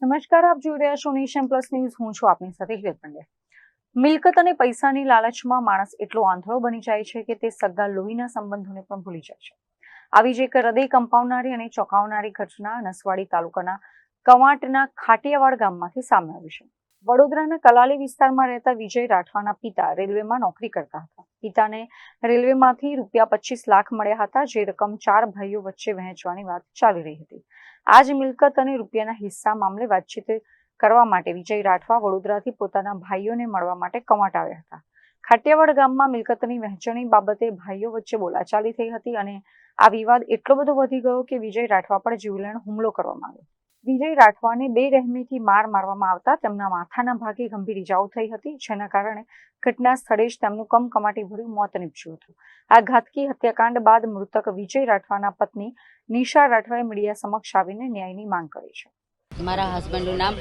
નમસ્કાર, આપ જોઈ રહ્યા છો નેશન પ્લસ ન્યૂઝ. હું છું આપની સાથે હિરલ પંડ્યા. મિલકત અને પૈસાની લાલચમાં માણસ એટલો આંધળો બની જાય છે કે તે સગા લોહીના સંબંધોને પણ ભૂલી જાય છે. આવી જ એક હૃદય કંપાવનારી અને ચોંકાવનારી ઘટના નસવાડી તાલુકાના કવાંટના ખાટિયાવાડ ગામમાંથી સામે આવી છે. વડોદરાના કલાલી વિસ્તારમાં રહેતા વિજય રાઠવાના પિતા રેલવેમાં નોકરી કરતા હતા. પિતાને રેલવેમાંથી ₹25 લાખ મળ્યા હતા, જે રકમ 4 ભાઈઓ વચ્ચે વહેંચવાની વાત ચાલી રહી હતી. આ જ મિલકત અને રૂપિયાના હિસ્સા મામલે વાતચીત કરવા માટે વિજય રાઠવા વડોદરાથી પોતાના ભાઈઓને મળવા માટે કવાંટ આવ્યા હતા. ખાટિયાવાડ ગામમાં મિલકતની વહેંચણી બાબતે ભાઈઓ વચ્ચે બોલાચાલી થઈ હતી અને આ વિવાદ એટલો બધો વધી ગયો કે વિજય રાઠવા પર જીવલેણ હુમલો કરવામાં આવ્યો. વિજય રાઠવાને બેરહેમીથી માર મારવામાં આવતા તેમના માથાના ભાગે ગંભીર ઇજાઓ થઈ હતી, જેના કારણે ઘટના સ્થળે જ તેમનું કમકમાટીભર્યું મોત નીપજ્યું હતું. આ ઘાતકી હત્યાકાંડ બાદ મૃતક વિજય રાઠવાના પત્ની નિશા રાઠવાએ મીડિયા સમક્ષ આવીને ન્યાયની માંગ કરી છે. મારા હસબન્ડનું નામ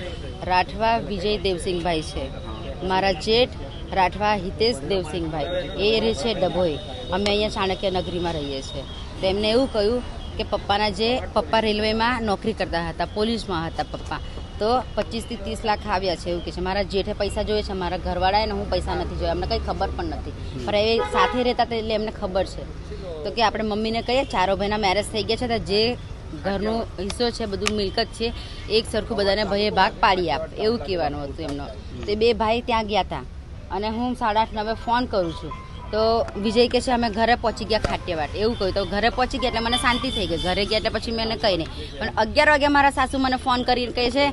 રાઠવા વિજય દેવસિંહભાઈ છે. મારા જેઠ રાઠવા હિતેશ દેવસિંહભાઈ, એ રહે છે ડભોઈ. અમે અહીંયા ચાણક્ય નગરીમાં રહીએ છીએ. તેમને એવું કહ્યું કે પપ્પા રેલવેમાં નોકરી કરતા હતા, પોલીસમાં હતા પપ્પા, તો 25 થી 30 લાખ આવ્યા છે એવું કે છે. મારા જેઠે પૈસા જોઈએ છે, મારા ઘરવાળાએ ને હું પૈસા નથી જોયા, અમને કંઈ ખબર પણ નથી, પણ એ સાથે રહેતા એટલે એમને ખબર છે. તો કે આપણે મમ્મીને કહીએ, ચારો ભાઈના મેરેજ થઈ ગયા છે, તો જે ઘરનો હિસ્સો છે, બધું મિલકત છે, એક સરખું બધાને ભાઈએ ભાગ પાડી આપ, એવું કહેવાનું હતું એમનો. તે બે ભાઈ ત્યાં ગયા હતા અને હું 8:30-9 ફોન કરું છું તો વિજય કહે છે અમે ઘરે પહોંચી ગયા ખાટિયાવાડ, એવું કહ્યું. તો ઘરે પહોંચી ગયા એટલે મને શાંતિ થઈ ગઈ. ઘરે ગયા એટલે પછી મેં એને કહી નહીં, પણ 11 વાગે મારા સાસુ મને ફોન કરીને કહે છે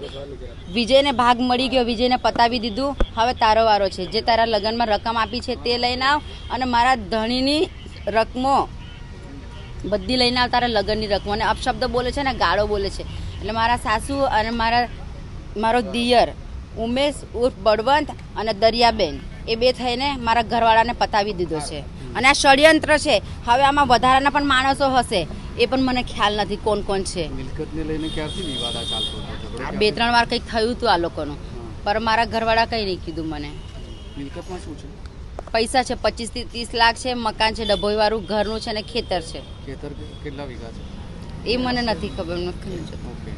વિજયને ભાગ મળી ગયો, વિજયને પતાવી દીધું, હવે તારો વારો છે, જે તારા લગ્નમાં રકમ આપી છે તે લઈને આવ અને મારા ધણીની રકમો બધી લઈને આવ, તારા લગ્નની રકમો. અને અપશબ્દ બોલે છે ને ગાળો બોલે છે. એટલે મારા સાસુ અને મારો દિયર ઉમેશ ઉર્ફ બળવંત અને દરિયાબેન, એ બે થઈને મારા ઘરવાળાને પતાવી દીધો છે. અને આ ષડયંત્ર છે. હવે આમાં વધારાના પણ માણસો હશે, એ પણ મને ખ્યાલ નથી કોણ કોણ છે. મિલકતને લઈને ક્યારથી વિવાદ ચાલતો હતો? 2-3 વાર કંઈક થયું હતું આ લોકોનું, પણ મારા ઘરવાળા કંઈ નહીં કીધું મને. મિલકતમાં શું છે? પૈસા છે, 25 થી 30 લાખ છે, મકાન છે, ડભોઈ વાળું ઘરનું છે અને ખેતર છે. ખેતર કેટલા વીઘા છે એ મને નથી ખબર. ઓકે,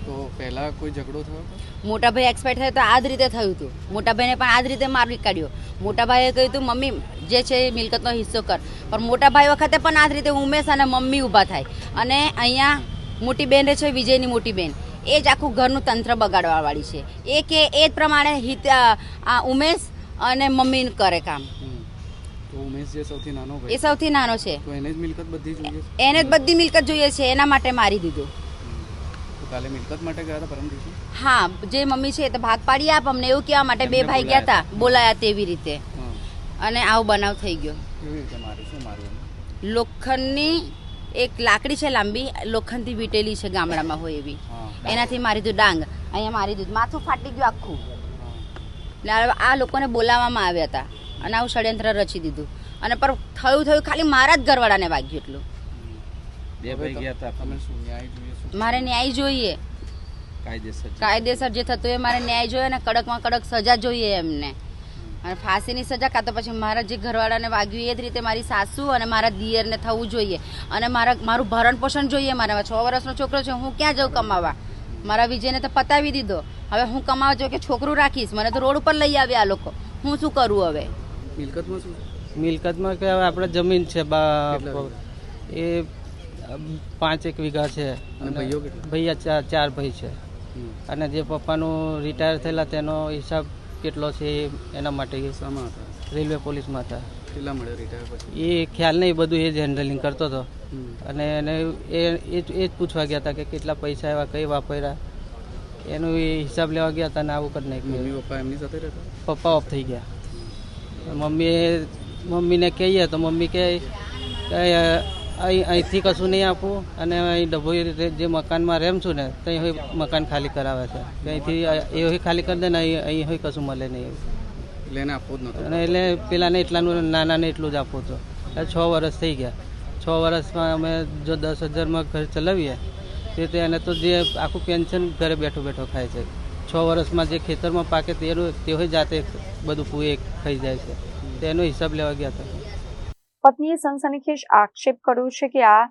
તો પહેલા કોઈ ઝઘડો થયો? મોટા ભાઈ એક્સપાયર થયો તો આ જ રીતે થયું હતું. મોટા ભાઈને પણ આ જ રીતે મારી કાઢ્યો. મોટા ભાઈએ કહ્યું હતું મમ્મી જે છે એ મિલકતનો હિસ્સો કર, પણ મોટા ભાઈ વખતે પણ આ જ રીતે ઉમેશ અને મમ્મી ઊભા થાય. અને અહીંયા મોટી બેન રહે છે, વિજયની મોટી બેન, એ જ આખું ઘરનું તંત્ર બગાડવાવાળી છે. એ કે એ જ પ્રમાણે આ ઉમેશ અને મમ્મી કરે કામ. તો ઉમેશ જે સૌથી નાનો ભાઈ, એ સૌથી નાનો છે, તો એને જ મિલકત બધી જોઈએ છે. એને જ બધી મિલકત જોઈએ છે, એના માટે મારી દીધું. કાલે મિલકત માટે ગયા હતા પરમ દિવસે? હા, જે મમ્મી છે તે ભાગ પાડી આપ અમને એવું કહેવા માટે 2 ભાઈ ગયા હતા, બોલાયા તેવી રીતે. અને આવો બનાવ થઈ ગયો. કેવી રીતે મારી? શું માર્યું? લોખંડની એક લાકડી છે લાંબી, લોખંડથી વીટેલી છે ગામડામાં હોય એવી, એનાથી મારી દીધું ડાંગ, અહીંયા મારી દીધું, માથું ફાટી ગયું આખું. એટલે આ લોકોને બોલાવવામાં આવ્યા હતા અને આવું ષડયંત્ર રચી દીધું. અને પર થયું ખાલી મારા જ ઘરવાળાને વાગ્યું એટલું. 2 ભાઈ ગયા હતા. તમે શું ન્યાય જોઈએ? મારે ન્યાય જોઈએ, કાયદેસર જે થતું એ મારે ન્યાય જોઈએ અને કડકમાં કડક સજા જોઈએ એમને. અને ફાંસીની સજા કાં તો પછી મારા જે ઘરવાળાને વાગ્યું એ જ રીતે મારી સાસુ અને મારા દિયરને થવું જોઈએ. અને મારું ભરણ પોષણ જોઈએ. મારા 6 વર્ષનો છોકરો છે, હું ક્યાં જાઉં કમાવા? મારા વિજયને તો પતાવી દીધો, હવે હું કમાવા જાઉં કે છોકરું રાખીશ? મને તો રોડ ઉપર લઈ આવ્યા આ લોકો, હું શું કરું હવે? મિલકતમાં શું? મિલકતમાં કે હવે આપણે જમીન છે એ 5 વીઘા છે. ભાઈ 4 ભાઈ છે. અને જે પપ્પાનું રિટાયર થયેલા તેનો હિસાબ કેટલો છે એના માટે રેલવે પોલીસમાં હતા. કેટલા મળે રિટાયર પછી? એ ખ્યાલ નહીં, બધું એ જ હેન્ડલિંગ કરતો હતો. અને એને એ જ પૂછવા ગયા હતા કે કેટલા પૈસા આવ્યા, કઈ વાપર્યા, એનો હિસાબ લેવા ગયા હતા. અને આવું કરી નાખ્યું. મમ્મી પપ્પા એમની સાથે રહેતા? પપ્પા ઓફ થઈ ગયા. મમ્મીને કહીએ તો મમ્મી કહે અહીંથી કશું નહીં આપવું, અને અહીં ડભોઈ જે મકાનમાં રેમ છું ને ત્યાં મકાન ખાલી કરાવે છે, ત્યાંથી એ ખાલી કરી દે ને અહીં હોય કશું મળે નહીં. એટલે એને આપવું જ નહોતું. અને એટલે પેલાને એટલાનું નાનાને એટલું જ આપવું હતું. 6 વર્ષ થઈ ગયા. 6 વર્ષમાં અમે જો 10,000માં ઘર ચલાવીએ તે એને તો જે આખું પેન્શન ઘરે બેઠો બેઠો ખાય છે. 6 વર્ષમાં જે ખેતરમાં પાકે તે જાતે બધું પૂએ ખાઈ જાય છે. તેનો હિસાબ લેવા ગયા હતા. પત્નીએ સનસનીખેજ આક્ષેપ કર્યો છે કે આ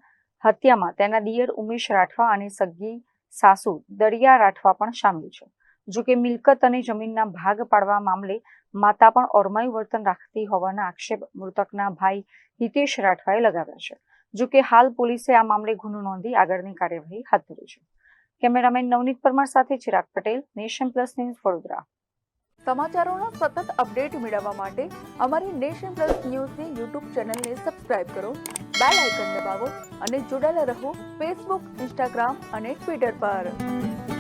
હત્યામાં તેના દિયર ઉમેશ રાઠવા અને સગી સાસુ દરિયા રાઠવા પણ સામેલ છે. જોકે મિલકત અને જમીનના ભાગ પાડવા મામલે માતા પણ ઓરમાયું વર્તન રાખતી હોવાના આક્ષેપ મૃતકના ભાઈ હિતેશ રાઠવાએ લગાવ્યા છે. જોકે હાલ પોલીસે આ મામલે ગુનો નોંધી આગળની કાર્યવાહી હાથ ધરી છે. કેમેરામેન નવનીત પરમાર સાથે Chirag Patel, Nation Plus News, Vadodara. સમાચારોના સતત અપડેટ મેળવવા માટે અમારી નેશન પ્લસ ન્યૂઝની યુટ્યુબ ચેનલને સબસ્ક્રાઇબ કરો, બેલ આઇકન દબાવો અને જોડાયેલા રહો ફેસબુક, ઇન્સ્ટાગ્રામ અને ટ્વિટર પર.